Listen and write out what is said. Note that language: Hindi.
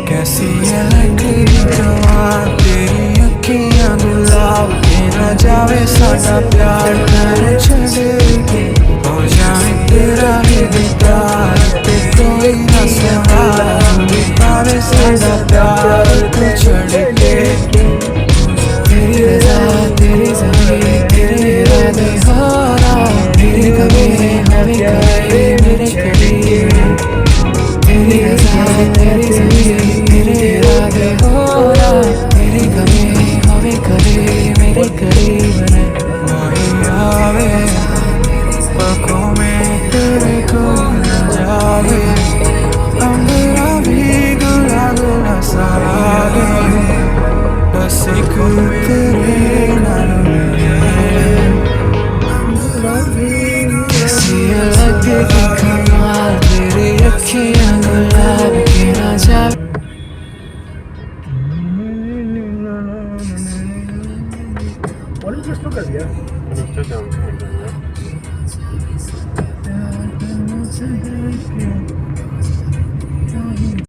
कैसी है लगती कमाल तेरी अखियां गुलाब के ना जावे साडा प्यार मैंने छड़ के हो जाए तेरा ही दीदार ते कोई ना सवाल पावे साडा प्यार को छड़ के तेरी रजा तेरी ज़मीं तेरे इरादे हो रहा तेरी कमी हमें करे मेरे करीब तेरी रजा तेरी ज़मीं तेरे इरादे हो रहा तेरी कमी हमें करे मेरे करीब वही आवे पलकों में तेरे कोई न जावे अंधेरा भी गुला गुला सा लागे बस एक तेरे नाल कैसी अलग की कमाल तेरी अखियां गुलाब के ना जावे वॉल्यूम प्रेस तो कर दिया। अच्छा,